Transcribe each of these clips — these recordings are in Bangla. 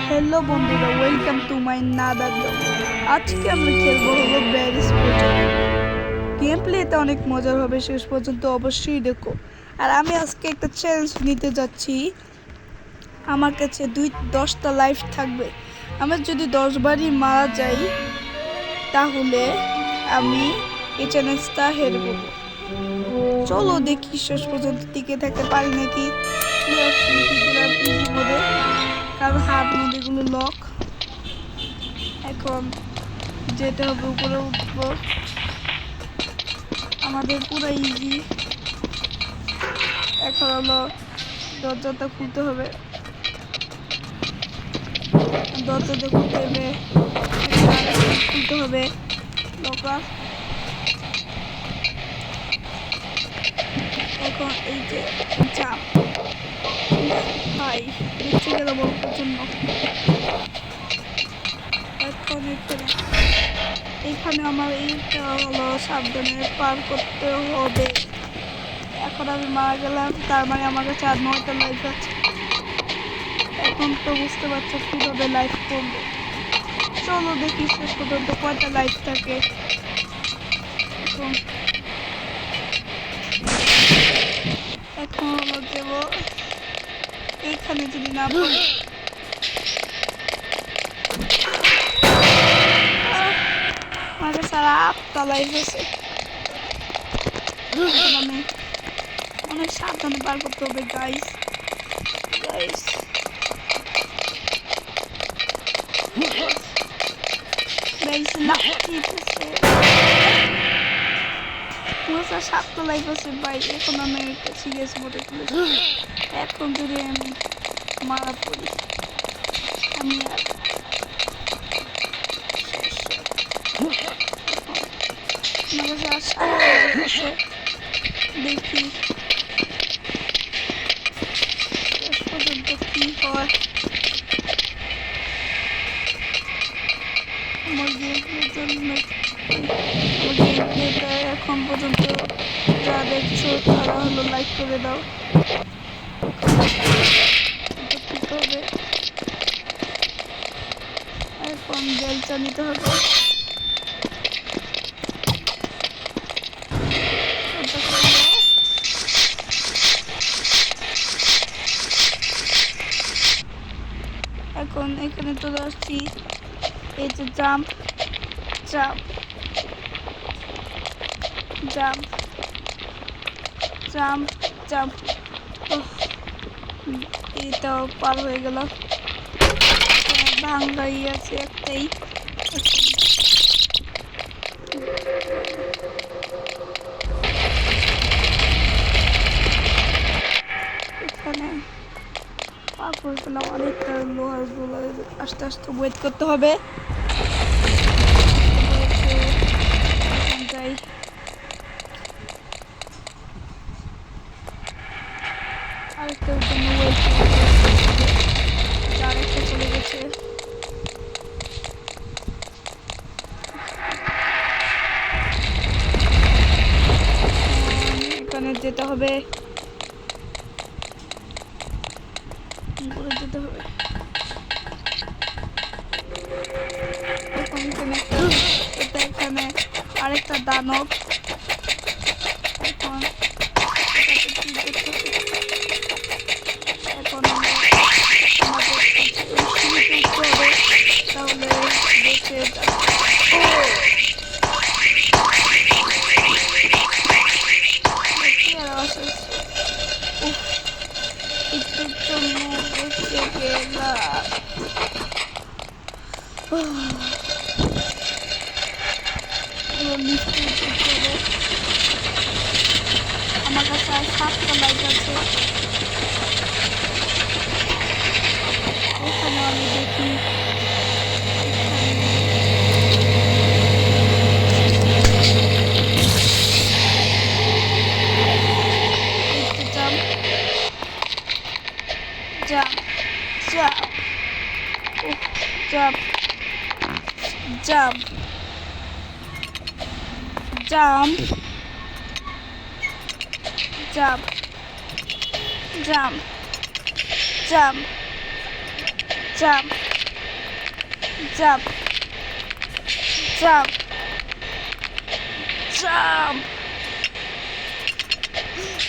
হ্যালো বন্ধুরা, welcome to my another blog. আজকে আমরা খেলবো হলো ব্যারিস প্রজেক্ট। গেম প্লেতে অনেক মজার হবে, শেষ পর্যন্ত অবশ্যই দেখো। আর আমি আজকে একটা চ্যালেঞ্জ নিতে যাচ্ছি। আমার কাছে 10টা লাইফ থাকবে। আমার যদি 10 বারই মারা যাই তাহলে আমি এই চ্যালেঞ্জটা হেরে পড়বো। চলো দেখি শেষ পর্যন্ত টিকে থাকতে পারি নাকি। কারণ হাত নদীগুলো লক। এখন যেতে হবে, উপরে উঠবো। আমাদের পুরো ইজি। এখন হলো দরজাটা খুলতে হবে, দরজাটা খুলতে হবে, খুলতে হবে লকার। এখন এই যে চাপ ভাই বেঁচে গেল বলবার জন্য। এখন এখানে আমার এইটা হলো সাবধানে পার করতে হবে। এখন আমি মারা গেলাম, তার মানে আমার কাছে আর 9টা লাইফ আছে। এখন তো বুঝতে পারছো কিভাবে লাইফ করবো। চলো দেখি শেষ পর্যন্ত কয়টা লাইফ থাকে। এখন হলো দেব এইখানে যদি না পড়ি। আমার কাছে আর 8টা লাইফ আছে। আমি অনেক সাবধানে পার করতে হবে গাইস। আমার 7টা লাইফ আছে ভাই। এখন আমি একটা সিরিয়াস মোডে খেলেছি। এখন যদি আমি মারা পড়ি আমি আর দেখি শেষ পর্যন্ত কি হয়। আমার গেমপ্লের জন্য এখন পর্যন্ত যা দেখছো তারা হলো লাইক করে দাও। হবে এখন বেলচা নিতে হবে। এখন এখানে চলে আসছি। এই যে jump jump jump jump jump, এটাও পার হয়ে গেল। ভাঙ্গাই আছে একটাই। এখানে পার করে গেলাম। অনেকটা লোহার গুলো আস্তে আস্তে ওয়েট করতে হবে। যাই আরেকটার জন্য ওয়েট করতে আরেকটা চলে গেছে। এখানে যেতে হবে, যেতে হবে। এখানে আরেকটা দানব। এখন তাহলে দেখে একটুর জন্য বসে গেলাম। আমার কাছে আর 7টা লাইট আছে। এখানে আমি দেখি jump, jump, jump, jump, jump, jump, jump, jump, jump. Jump jump jump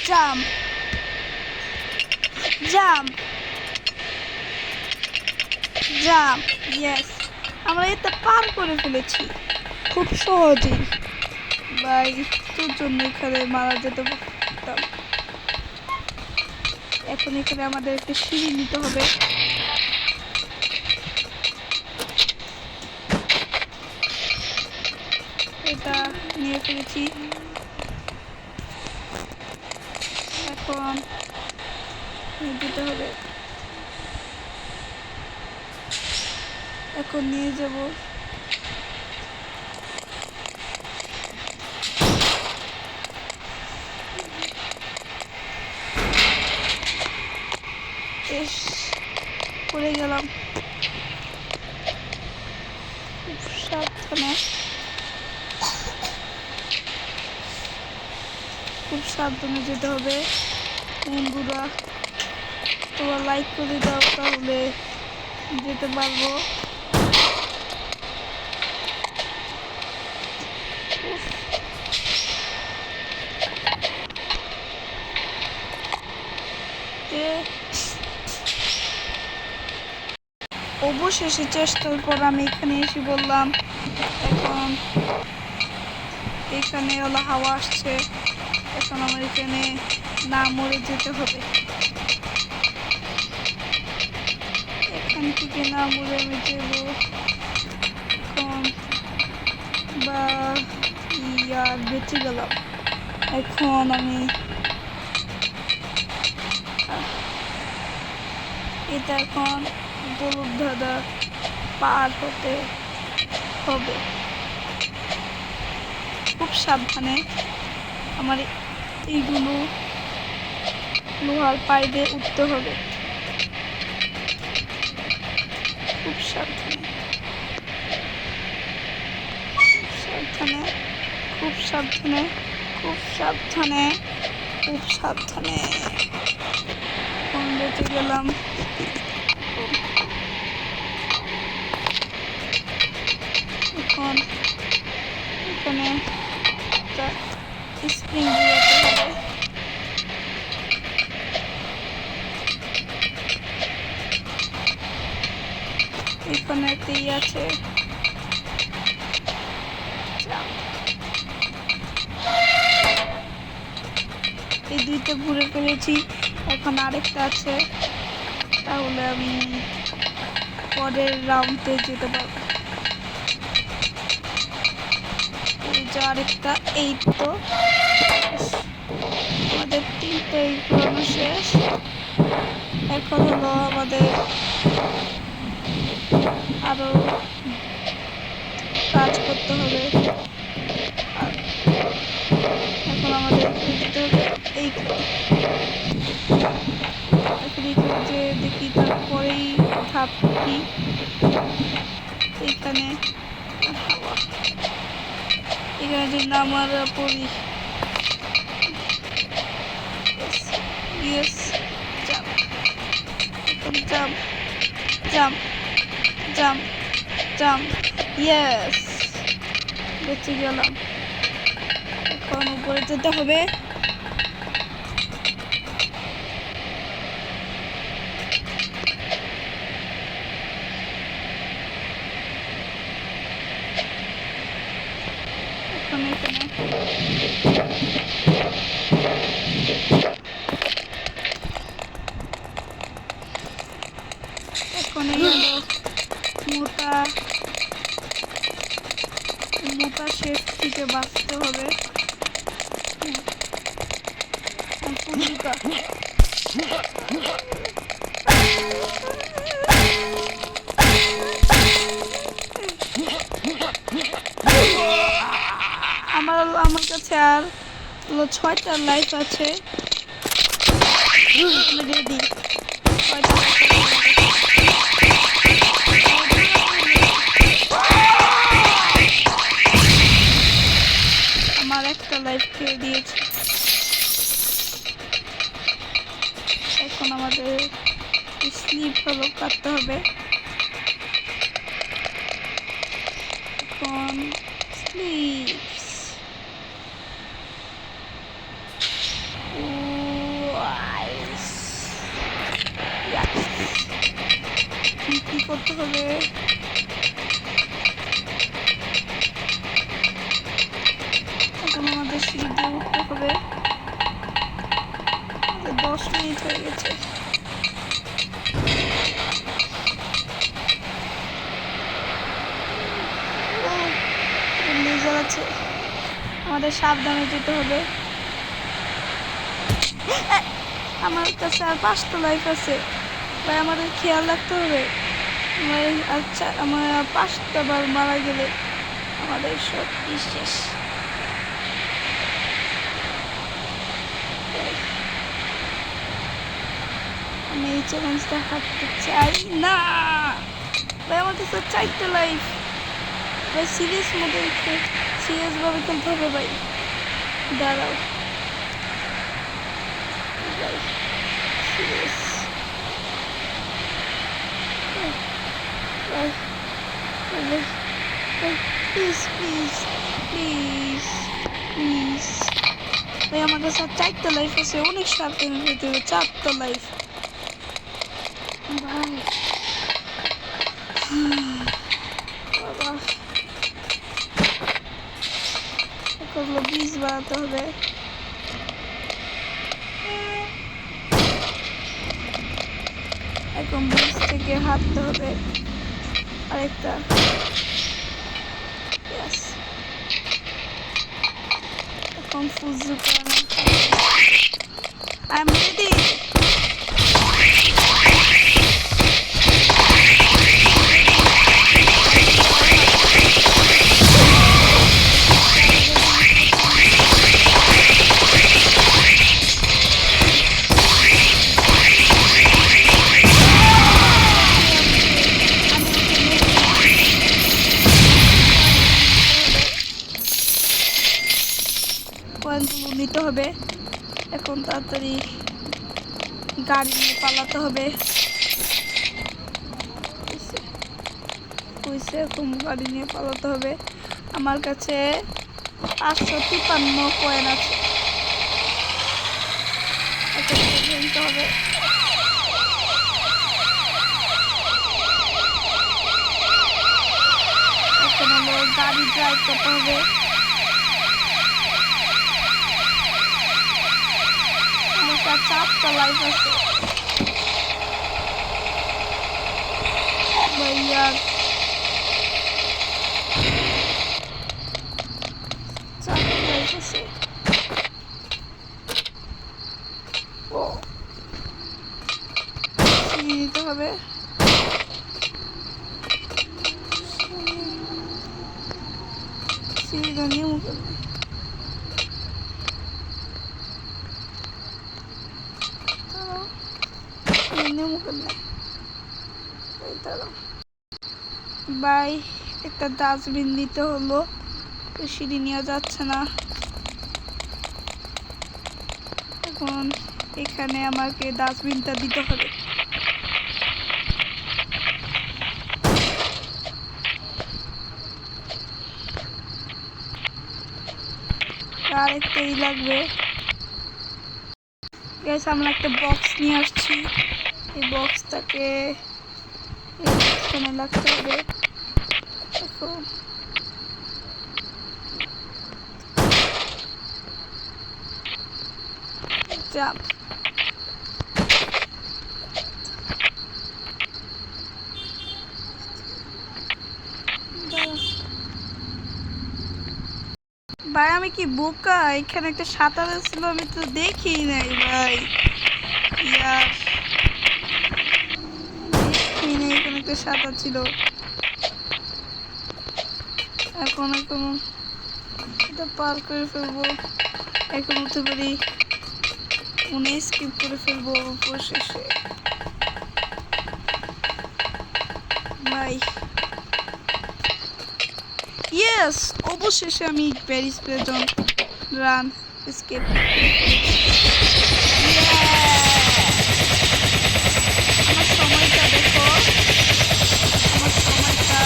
jump jump jump yes আমরা এটা পার করে ফেলেছি খুব সহজেই ভাই তোর জন্য এখানে মারা যেতে পারতাম এখন এখানে আমাদের একটা সিঁড়ি নিতে হবে এটা নিয়ে ফেলেছি এখন দিতে হবে এখন নিয়ে যাব পড়ে গেলাম খুব সাবধানে যেতে হবে বন্ধুরা তোমরা লাইক করে দাও তাহলে যেতে পারবো অবশেষে চেষ্টার পর আমি এখানে এসে বললাম এখন এখানে হলো হাওয়া আসছে এখন আমার এখানে না মরে যেতে হবে এখান থেকে না মরে আমি যাব এখন বা ইয়ার বেঁচে গেলাম এখন আমি এটা এখন বলুন দাদা পার হতে হবে খুব সাবধানে আমার এইগুলো লোহার পাইপে উঠতে হবে খুব সাবধানে খুব সাবধানে খুব সাবধানে খুব সাবধানে এখন বেঁচে গেলাম এখন এখানে স্প্রিং দিতে হবে এখানে একটা আছে এই দুইটা ঘুরে ফেলেছি এখন আরেকটা আছে তাহলে আমি পরের রাউন্ডে যেতে পারবো আরেকটা এই তো আমাদের তিনটেই পুরোনো শেষ এখন হলো আমাদের আরো কাজ করতে হবে এখন আমাদের যেতে হবে এই যে দেখি তারপরেই ধাপ কি এখানে এখানে যদি নামার পড়ি yes jump jump jump jump yes বেঁচে গেলাম এখন উপরে যেতে হবে এখন মোটা শেপ থেকে বাঁচতে হবে আমার কাছে আর 6টা লাইফ আছে রেডি আমার একটা লাইফ খেয়ে দিয়েছে এখন আমাদের স্লিপ হলো কাটতে হবে এখন স্লিপস কি করতে হবে? এখন আমাদের সিঁড়ি দিয়ে উঠতে হবে। 10 মিনিট হয়ে গেছে। লেজার আছে, আমাদের সাবধানে যেতে হবে। আমার কাছে আর 5টা লাইফ আছে ভাই, আমাদের খেয়াল রাখতে হবে। আচ্ছা, আমার 5টা বার মারা গেলে আমাদের সব শেষ। আমি এই চ্যালেঞ্জটা হারতে চাই না ভাই, আমার কাছে 4টা লাইফ ভাই। সিরিয়াসভাবে খেলতে হবে ভাই। দাঁড়াও ভাই, serious please please please please ভাই, আমার কাছে 4টা লাইফ আছে। অনেক সাবধানে যেতে হবে। 4টা লাইফ ভাই। বাবা, এগুলো বীজ বানাতে হবে। এখন বীজ থেকে হাঁটতে হবে আরেকটা। এখন ফুজু করানো। I'm ready. পয়েন্টগুলো নিতে হবে। এখন তাড়াতাড়ি গাড়ি নিয়ে পালাতে হবে। এখন গাড়ি নিয়ে পালাতে হবে। আমার কাছে 553 কয়েন আছে। এখন কিনতে হবে। এখন হলো গাড়ি ড্রাইভ করতে হবে। আমার কাছে 4টা লাইফ আছে ভাইয়া। 4টা লাইফ আছে। ও নিতে হবে। সিঁড়িটা নিয়ে মুখে বাই। একটা ডাস্টবিন নিতে হলো, সিঁড়ি নেওয়া যাচ্ছে না। এখন এখানে আমাকে ডাস্টবিনটা দিতে হবে। আর একটাই লাগবে। আমরা একটা বক্স নিয়ে আসছি। এই বক্সটাকে এখানে লাগতে হবে। এখন জাম্প। ভাই আমি কি বোকা? এখানে একটা সাঁতার ছিল, আমি তো দেখি নাই ভাই। এখানে একটা সাঁতার ছিল। এখন এটা পার করে ফেলবো। এখন উঠতে পারি, মনে স্কিপ করে ফেলবো অবশেষে ভাই। ইয়েস, অবশেষে আমি প্যারিস প্রেজন রান স্কেপ। আমার সময়টা দেখো, আমার সময়টা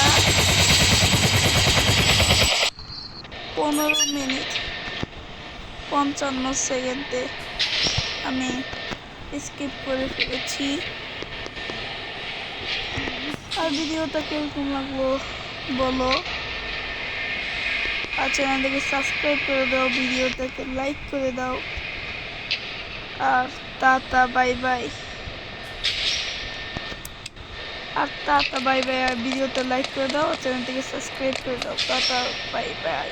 15 মিনিট 55 সেকেন্ডে আমি স্কিপ করে ফেলেছি। আর ভিডিওটা কিরকম লাগলো বলো, আর চ্যানেলটাকে সাবস্ক্রাইব করে দাও, ভিডিওটাকে লাইক করে দাও। আর টাটা বাই বাই। আর ভিডিওটা লাইক করে দাও, চ্যানেলটাকে সাবস্ক্রাইব করে দাও। Tata bye bye.